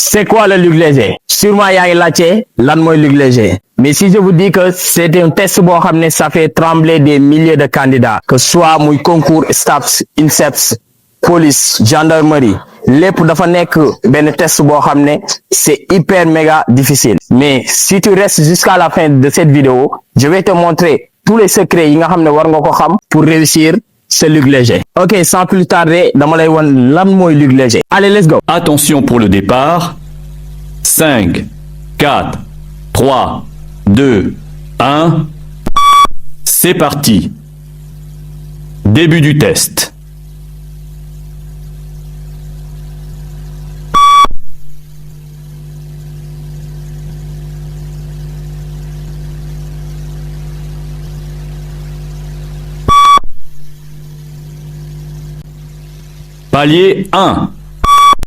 C'est quoi le Luc léger? Sûrement yaa ngi laajte lan mooy Luc léger. Mais si je vous dis que c'est un test boo xam ne ça fait trembler des milliers de candidats, que soit muy concours STAPS, INSEPS, police, gendarmerie, lépp dafa nekk benn test boo xam ne c'est hyper méga difficile. Mais si tu restes jusqu'à la fin de cette vidéo, je vais te montrer tous les secrets yi nga xam ne war nga ko xam pour réussir ce Luc léger. Ok, sans plus tarder, dama lay wan lan mooy Luc léger. Allez, let's go. Attention pour le départ. 5, 4, 3, 2, 1. C'est parti. Début du test. Palier 1.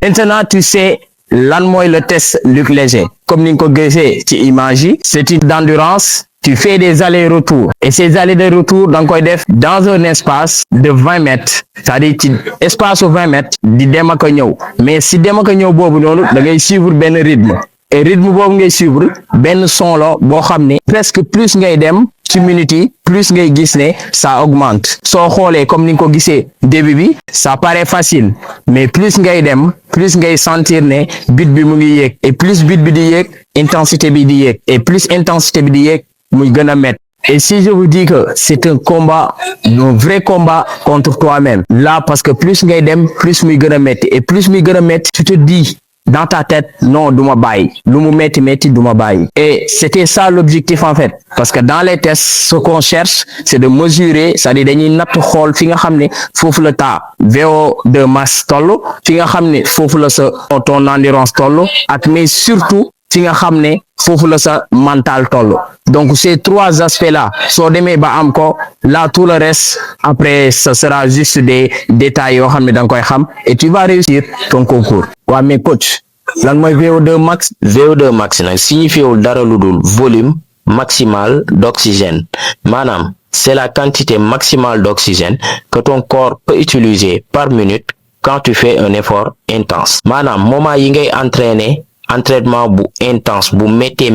Maintenant, tu sais lan mooy le test Luc léger. Comme ni nga ko gisee ci image yi, c'est une endurance. Tu fais des allers-retours. Et ces allers-retours, da nga koy def dans un espace de 20 mètres. C'est-à-dire ci espace 20 mètres di dem ak a ñëw. Mais si dem ak a ñëw boobu noonu, da ngay suivre benn rythme. Et rythme boobu ngay suivre benn son la boo xam ne presque plus ngay dem ci minutes yi plus ngay gis ne ça augmente. Soo xoolee comme ni nga ko gisee début bi ça paraît facile mais plus ngay dem plus ngay sentir ne beat bi mu ngi yéeg et plus beat bi di yéeg intensité bi di yéeg et plus intensité bi di yéeg muy gën a métti. Et si je vous dis que c'est un combat, un vrai combat contre toi-même là parce que plus ngay dem plus muy gën a métti et plus muy gën a métti tu te dis dans ta tête, non, duma bàyyi. Lu mu metti duma bàyyi. Et c'était ça l'objectif en fait. Parce que dans les tests, ce qu'on cherche, c'est de mesurer, c'est-à-dire dañuy natt xool fi nga xam ne foofu la ta VO2 max toll, fi nga xam ne foofu la sa ton endurance toll, ak mais surtout fi nga xam ne foofu la sa mental toll. Donc ces trois aspects-là, soo demee ba am ko, là tout le reste, après ce sera juste des détails yoo xam ne da nga koy xam et tu vas réussir ton concours. Ouais, mais coach, lan mooy VO2 max? VO2 max nag signifiewul dara lu dul volume maximal d'oxygène. Maanaam, c'est la quantité maximale d'oxygène que ton corps peut utiliser par minute quand tu fais un effort intense. Maanaam, moment yi ngay entraînement bu intense bu métti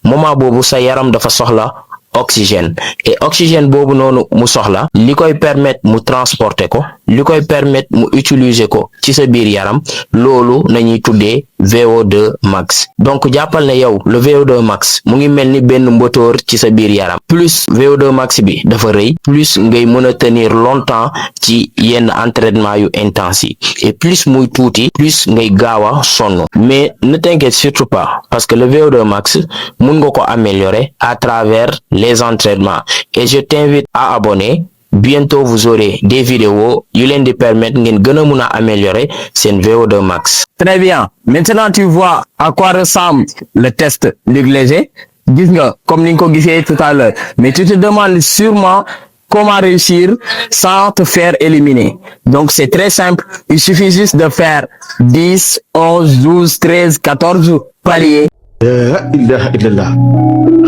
moment boobu sa yaram dafa soxla oxygène et oxygène boobu noonu mu soxla li koy permettre mu transporter ko li koy permettre mu utiliser ko ci sa biir yaram loolu nañuy tuddee VO2 max. Donc jàppal ne yow le VO2 max mu ngi mel ni benn moteur ci sa biir yaram plus VO2 max bi dafa rëy plus ngay mën a tenir longtemps ci yenn entraînement yu intense yi et plus muy tuuti plus ngay gaaw a sonn. Mais ne t'inquiète surtout pas parce que le VO2 max mun nga ko améliorer à travers les entraînements et je t'invite à abonner. Bientôt vous aurez des vidéos yu leen di permettre ngeen gën a mun a améliorer seen VO2 max. Très bien. Maintenant tu vois à quoi ressemble le test Luc léger. Gis nga comme ni nga ko gisee tout à l'heure. Mais tu te demandes sûrement comment réussir sans te faire éliminer. Donc c'est très simple. Il suffit juste de faire 10, 11, 12, 13, 14 paliers. La ilaha illallah.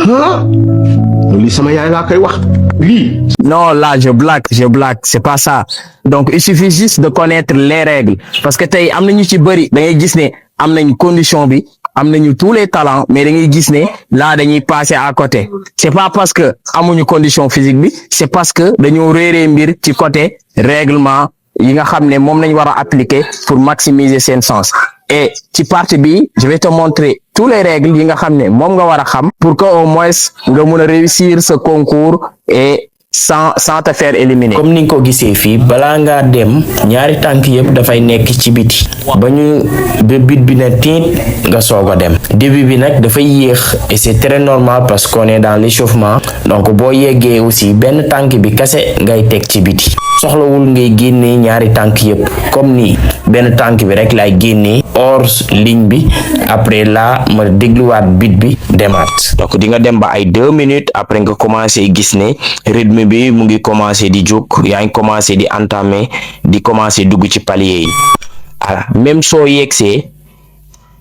Hein? Li sama yaay laa koy wax. Lii. Non, là, je blague, c'est pas ça. Donc, il suffit juste de connaître les règles. Parce que tey am nañu ci bëri da ngay gis ne am nañ condition bi, am nañu tous les talents, mais da ngay gis ne là dañuy passer à côté. C'est pas parce que amuñu condition physique bi, c'est parce que dañoo réeree mbir ci côté règlement yi nga xam ne moom lañ war a appliquer pour maximiser seen sens. Et ci partie bi, je vais te montrer tous les règles yi nga xam ne moom nga war a xam pour que au moins nga mun a réussir ce concours et sans te faire éliminer. Comme ni nga ko gisee fii balaa ngaa dem ñaari tànk yëpp dafay nekk ci biti ba ñu bit bi ne tiit nga soog a dem. Début bi nag dafay yéex et c'est très normal parce qu'on est dans l'échauffement donc boo yeggee aussi benn tànk bi kase ngay teg ci biti soxlawul ngay génnee ñaari tànk yëpp comme nii benn tànk bi rek lay génnee hors ligne bi après là ma dégluwaat bit bi demaat. Donc di nga dem ba ay 2 minutes après nga commencé gis ne rythme bi mu ngi commencé di jóg yaa ngi commencé di entamer di commencé dugg ci palier yi même soo yegsee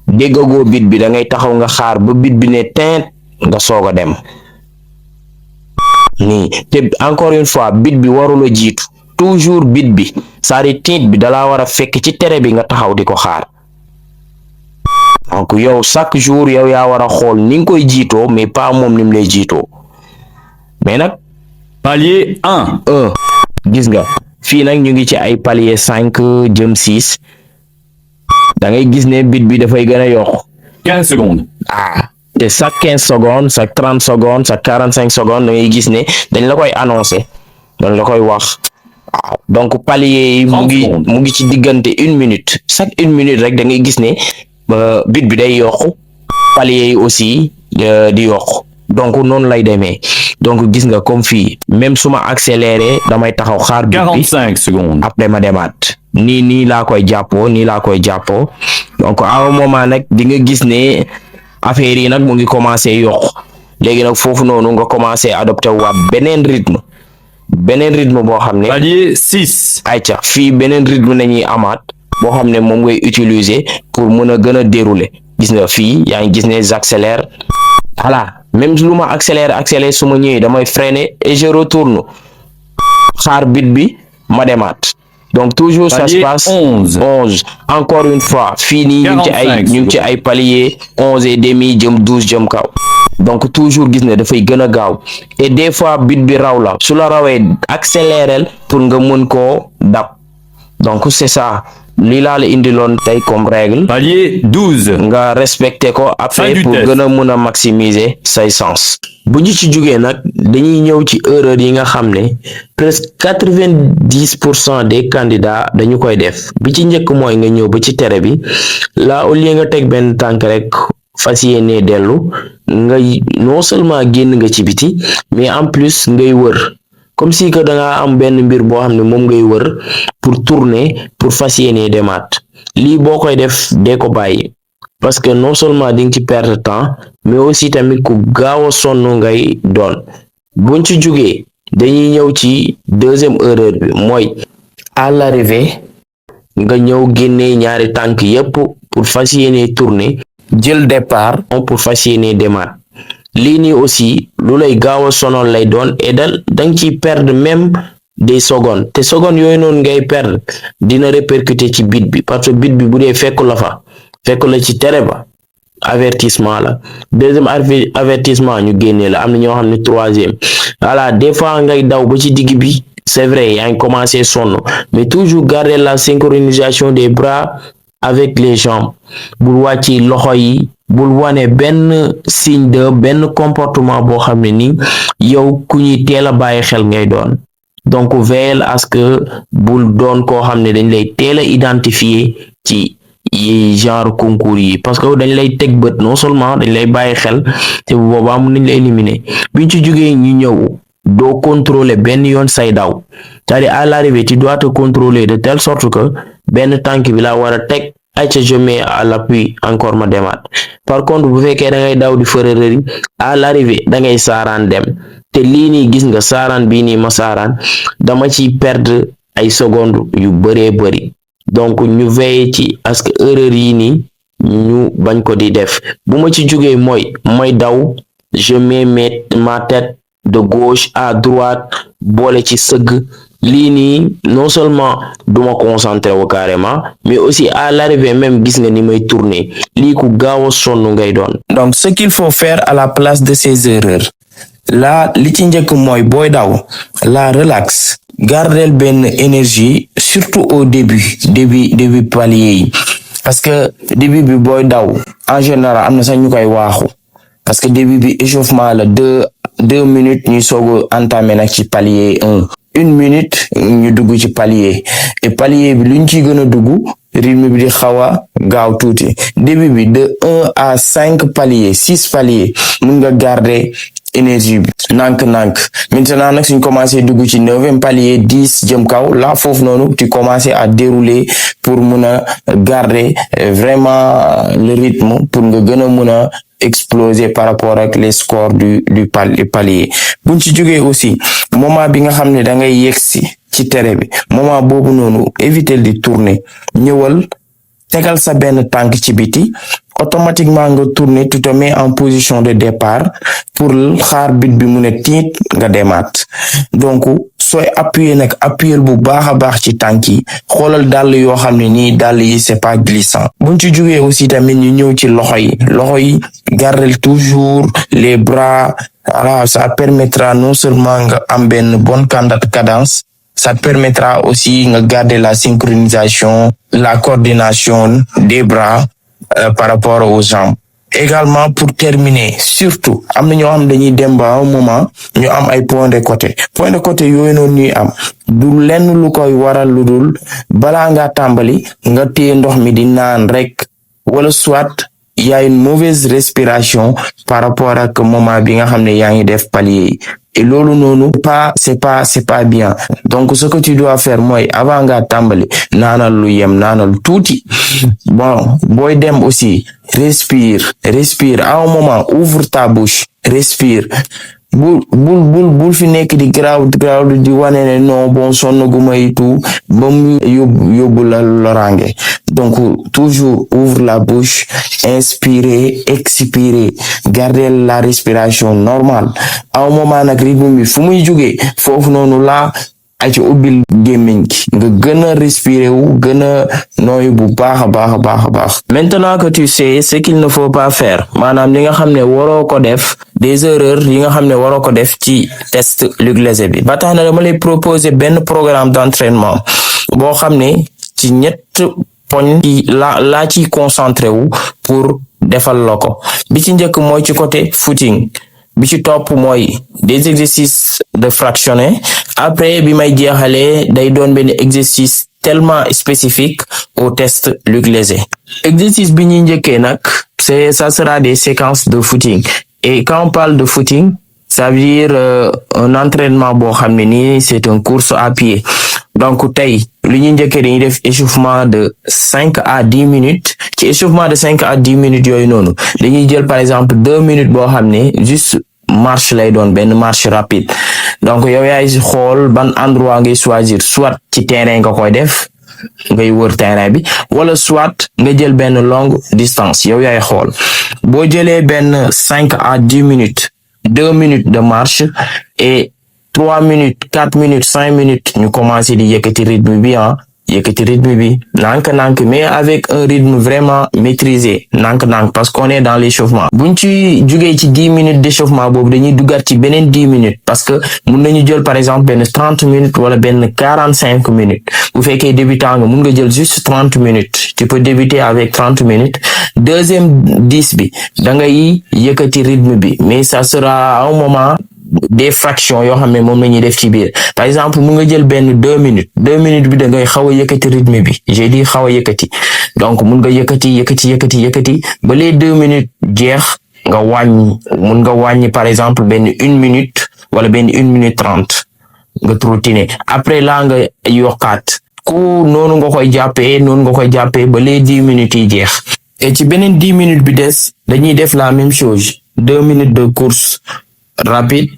déggagoo bit bi da ngay taxaw nga xaar ba bit bi ne teint nga soog a dem nii te encore une fois bit bi warula jiitu toujours bit bi c'est-à-dire tiit bi dalaa war a fekk ci tere bi nga taxaw di ko xaar donc yow chaque jour yow yaa war a xool ni nga koy jiitoo mais pas moom ni mu lay jiitoo mais nag Palier 1. gis nga fii nag ñu ngi ci ay palier 5 jëm 6 da ngay gis ne bit bi dafay gën a yokk 15 secondes. te chaque 15 secondes chaque 30 secondes chaque 45 secondes da ngay gis ne dañ la koy annoncé dañ la koy wax donc palier yi mu ngi ci diggante 1 minute chaque 1 minute rek da ngay gis ne bit bi day yokk palier yi aussi di yokk donc noonu lay demee donc gis nga comme fii même su ma accéléré damay taxaw xaar bit bi 45 secondes. après ma demaat nii laa koy jàppoo donc à un moment nag di nga gis ne affaire yi nag mu ngi commencé yokk léegi nag foofu noonu nga commencé adopté waat beneen rythme boo xam ne Palier 6. ayca fii beneen rythme nañuy amaat boo xam ne moom ngay utiliser pour mën a gën a dérouler gis nga fii yaa ngi gis ne j'accélère voilà même lu ma accélère su ma ñëwee damay freiner et je retourne xaar bit bi ma demaat donc toujours ça se passe 11 encore une fois fii nii ñu ngi ci ay palier 11 et demi jëm 12 jëm kaw donc toujours gis ne dafay gën a gaaw et des fois bit bi raw la su la rawee accélérel pour nga mën koo dab donc c'est ça lii laa la indiloon tey comme règle Palier 12. nga respecté ko après pour gën a mën a maximiser say sens bu ñu ci jugee nag dañuy ñëw ci erreur yi nga xam ne presque 90% des candidats dañu koy def bi ci njëkk mooy nga ñëw ba ci tere bi là au lieu nga teg benn tànk rek fas yéene dellu ngay non seulement génn nga ci biti mais en plus ngay wër comme si que da nga am benn mbir boo xam ne moom ngay wër pour tourner pour fas yéene demaat lii boo koy def dee ko bàyyi parce que non seulement di nga ci perdre temps mais aussi tamit ku gaaw a sonn ngay doon buñ ci jugee dañuy ñëw ci deuxième erreur bi mooy à l'arrivée nga ñëw génnee ñaari tànk yépp pour fas yéene tourner jël départ pour fas yéene demaat lii nii aussi lu lay gaaw a sonal lay doon et danga ciy perdre même des secondes te secondes yooyu noonu ngay perdre dina répercuter ci bit bi parce que bit bi bu dee fekk la ci tere ba avertissement la deuxième avertissement ñu génnee la am na ñoo xam ne troisième voilà des fois ngay daw ba ci digg bi c'est vrai yaa ngi commencé sonn mais toujours garder la synchronisation des bras avec les jambes bul wàcci loxo yi bul wane benn signe de benn comportement boo xam ne ni yow ku ñuy teel a bàyyi xel ngay doon donc veille à ce que bul doon koo xam ne dañ lay teel a identifier ci genre concours yi parce que dañ lay teg bët non seulement dañ lay bàyyi xel te bu boobaa mun nañ la éliminer biñ ci jógee ñu ñëw doo contrôler benn yoon say daw c'est-à-dire à l'arrivée tu dois te contrôler de telle sorte que benn tànk bi la war a teg ayca je mets à l'appui encore ma demaat par contre bu fekkee da ngay daw di fërërëri à l'arrivée da ngay saaraan dem te lii nii gis nga saaraan bii nii ma saaraan dama ci perdre ay secondes yu bëree bëri donc ñu veille ci parce que erreur yi nii ñu bañ ko di def bu ma ci jógee mooy daw je mets ma tête de gauche à droite boole ci sëgg lii nii non seulement duma concentré wu carrément mais aussi à l'arrivée même gis nga ni may tourner lii ku gaaw a sonn ngay doon. Donc ce qu'il faut faire à la place de ces erreurs là li ci njëkk mooy booy daw la relax gardel benn énergie surtout au début palier yi parce que début bi booy daw en général am na sax ñu koy waaxu parce que début bi échauffement la deux minutes ñuy soog a entamer nag ci palier 1 minute ñu dugg ci palier et palier bi luñ ci gën a dugg rythme bi di xaw a gaaw tuuti début bi de 1 à 5 paliers 6 paliers mun nga garder énergie bi nànk-nànk maintenant nag suñ commencé dugg ci 9e palier 10 jëm kaw là foofu noonu tu commences à dérouler pour mun a garder vraiment le rythme pour nga gën a mun a exploser par rapport ak les scores du palier buñ ci jógee aussi moment bi nga xam ne da ngay yegsi ci tere bi moment boobu noonu éviter di tourner ñëwal tegal sa benn tànk ci biti automatiquement nga tourner tu te mets en position de départ pour xaar bit bi mu ne tiit nga demaat donc sooy appuyer nag appuyer bu baax a baax ci tànk yi xoolal dàll yoo xam ne nii dàll yi c'est pas glissant. buñ ci jógee aussi tamit ñu ñëw ci loxo yi gardel toujours les bras. Alors, ça permettra non seulement nga am benn bonne cadence, ça permettra aussi nga garder la synchronisation, la coordination des bras par rapport aux jambes. Également, pour terminer, surtout, am na ñoo xam dañuy dem ba un moment ñu am ay points de côté yooyu noonu ñuy am du lenn lu koy waral lu dul balaa nga tàmbali nga téye ndox mi di naan rek wala soit il y a une mauvaise respiration par rapport ak moment bi nga xam ne yaa ngi def palier et loolu noonu c'est pas bien. Donc ce que tu dois faire mooy avant nga tàmbali naanal lu yem naanal tuuti. Bon, booy dem aussi respire à un moment, ouvre ta bouche, respire. bul fi nekk di graw di wane ne non bon sonn gu may tout ba mu yóbbu la loraange. Donc toujours ouvre la bouche, inspirer, expirer, garder la respiration normale. À un moment nag rythme bi fu muy jógee foofu noonu la ay ci ubbil gémmiñ gi nga gën a respirer wu gën a nooyu bu baax a baax. Maintenant que tu sais ce qu'il ne faut pas faire maanaam li nga xam ne waroo ko def des erreurs yi nga xam ne waroo ko def ci test Luc Léger bi ba tax na dama lay proposer benn programme d'entraînement boo xam ne ci ñett poñ ci laa ciy concentré wu pour defal la ko. Bi ci njëkk mooy ci côté footing, bi ci topp mooy des exercices de fractionné, après bi may jeexalee day doon benn exercice tellement spécifique au test Luc Léger. Exercice bi ñuy njëkkee nag ça sera des séquences de footing, et quand on parle de footing ça veut dire un entraînement boo xam ne nii c'est une course à pied. Donc tey li ñuy njëkkee dañuy def échauffement de 5 à 10 minutes. Ci échauffement de 5 à 10 minutes yooyu noonu dañuy jël par exemple 2 minutes boo xam ne juste marche lay doon benn marche rapide. Donc yow yaay xool ban endroit ngay choisir, soit ci terrain nga koy def ngay wër terrain bi wala soit nga jël benn longue distance yow yaay xool. Boo jëlee benn 5 à 10 minutes 2 minutes de marche et 3 minutes 4 minutes 5 minutes ñu commencé di yëkkati rythme bi nank mais avec un rythme vraiment maîtrisé nank parce qu'on est dans l'échauffement. Buñ ci jugee ci 10 minutes d'échauffement boobu dañuy duggaat ci beneen 10 minutes parce que mun nañu jël par exemple benn 30 minutes wala benn 45 minutes. Bu fekkee débutant nga mun nga jël juste 30 minutes, tu peux débuter avec 30 minutes. Deuxième 10 bi da ngay yëkkati rythme bi, mais ça sera à un moment des fractions yoo xam ne moom la ñuy def ci biir. Par exemple mu nga jël benn 2 minutes bi da ngay xaw a yëkkati rythme bi, j'ai dit xaw a yëkkati. Donc mun nga yëkkati ba les 2 minutes jeex nga wàññi par exemple benn 1 minute wala benn 1 minute 30 nga trottiner. Après là nga yokkaat noonu nga koy jàppee ba les 10 minutes yi jeex. Et ci beneen 10 minutes bi des dañuy def la même chose, 2 minutes de course rapide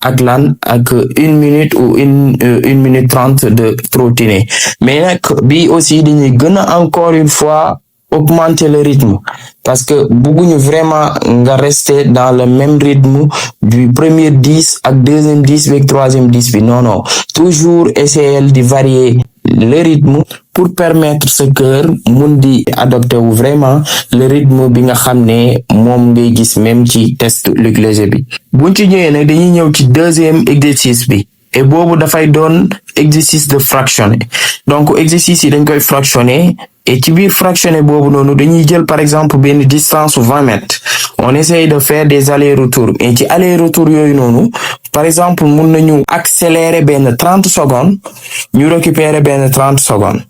ak 1 minute ou une minute 30 de trottiner. Mais nag bi aussi dañuy gën a encore une fois augmenter le rythme parce que bëgguñu vraiment nga rester dans le même rythme du premier 10 ak deuxième 10 avec troisième 10 bi non toujours essayer de varier le rythme pour permettre ce cœur mun di adopter wu vraiment le rythme bi nga xam ne moom ngay gis même ci test Luc Léger bi. Buñ ci ñëwee nag dañuy ñëw ci deuxième exercice bi et boobu dafay doon exercice de fractionné. Donc exercice yi dañ koy fractionné et ci biir fractionné boobu noonu dañuy jël par exemple benn distance 20 mètres. On essaye de faire des allers-retours et ci aller-retour yooyu noonu par exemple mun nañu accélérer benn 30 secondes ñu récupérer benn 30 secondes.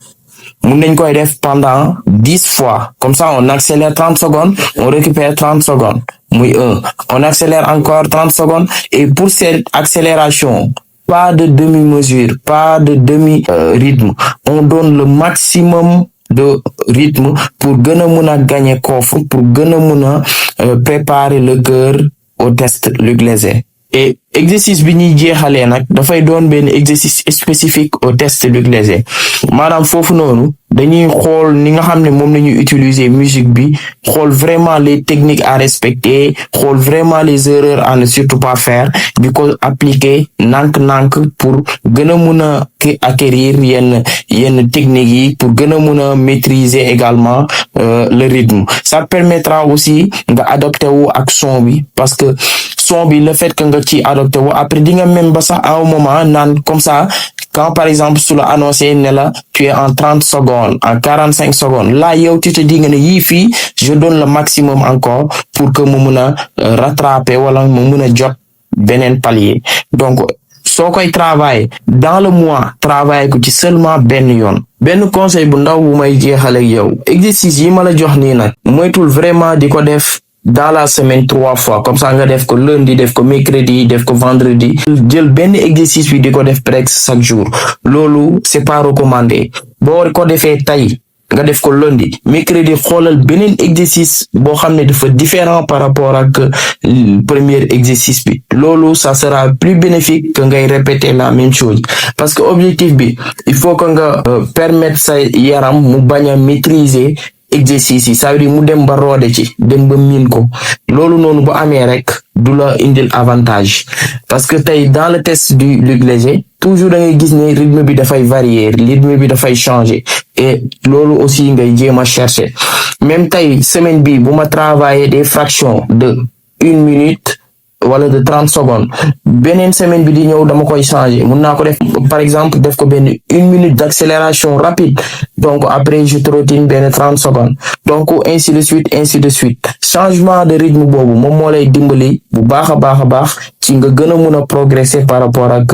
Mun nañ koy def pendant 10 fois. Comme ça, on accélère 30 secondes, on récupère 30 secondes. Muy 1. On accélère encore 30 secondes. Et pour cette accélération, pas de demi-mesure, pas de demi-rythme. On donne le maximum de rythme pour gën a mun a gagner coffre, pour gën a mun a préparer le cœur au test Luc Léger. et exercice bi ñuy jeexalee nag dafay doon benn exercice spécifique au test Luc Léger maanaam foofu noonu dañuy xool ni nga xam ne moom la ñuy utiliser musique bi xool vraiment les techniques à respecter xool vraiment les erreurs à ne surtout pas faire di ko appliquer nànk-nànk pour gën a mun a acquérir yenn techniques yi pour gën a mun a maîtriser également le rythme. Ça permettra aussi nga adopté wu ak son bi parce que son bi le fait que nga ci adopté wu après di nga même ba sax à un moment naan comme ça quand par exemple su la annoncé ne la tu es en 30 secondes en 45 secondes là yow tu te dis nga ne yii fii je donne le maximum encore pour que mu mun a rattraper wala mu mun a jot beneen palier donc soo koy travailler dans le mois travailler ko ci seulement benn yoon. benn conseil bu ndaw bu may jeexale ak yow exercice yi ma la jox nii nag moytul vraiment di ko def dans la semaine 3 fois comme ça nga def ko lundi def ko mercredi def ko vendredi jël benn exercice bi di ko def presque chaque jour loolu c'est pas recommandé boo ko defee tey nga def ko lundi mercredi xoolal beneen exercice boo xam ne dafa différent par rapport ak premier exercice bi loolu ça sera plus bénéfique que ngay répéter la même chose parce que objectif bi il faut que nga permettre sa yaram mu bañ a maîtriser exercice yi ça veut dire mu dem ba roode ci dem ba miin ko loolu noonu bu amee rek du la indil avantage parce que tey dans le test du Luc Léger toujours da ngay gis ne rythme bi dafay varier rythme bi dafay changer et loolu aussi ngay jéem a chercher même tey semaine bi bu ma travailler des fractions de 1 minute wala de 30 secondes beneen semaine bi di ñëw dama koy changer mun naa ko def par exemple def ko benn 1 minute d'accélération rapide donc après je trottine benn 30 secondes donc ainsi de suite changement de rythme boobu moom moo lay dimbali bu baax a baax ci nga gën a mun a progresser par rapport ak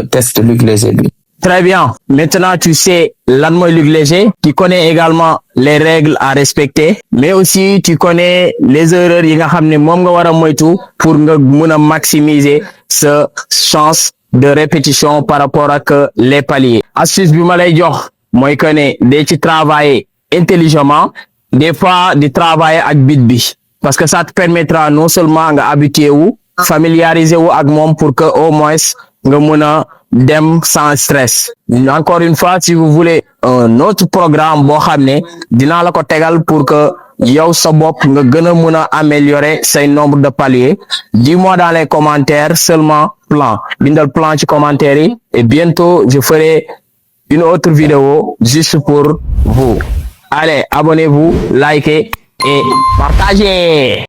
test Luc Léger bi. Très bien. Maintenant, tu sais lan mooy Luc Léger. Tu connais également les règles à respecter, mais aussi tu connais les erreurs yi nga xam ne moom nga war a moytu pour nga mun a maximiser sa chance de répétition par rapport ak les paliers. Astuce bi ma lay jox mooy que ne dee ci travailler intelligemment, des fois di travailler ak beat bi parce que ça te permettra non seulement nga habituer wu familiariser wu ak moom pour que au moins nga mun a dem sans stress. Encore une fois, si vous voulez un autre programme boo xam ne dinaa la ko tegal pour que yow sa bopp nga gën a mun a améliorer say nombre de paliers, dis-moi dans les commentaires seulement plan bindal plan ci commentaires yi et bientôt je ferai une autre vidéo juste pour vous. Allez, abonnez-vous, likez et partagez.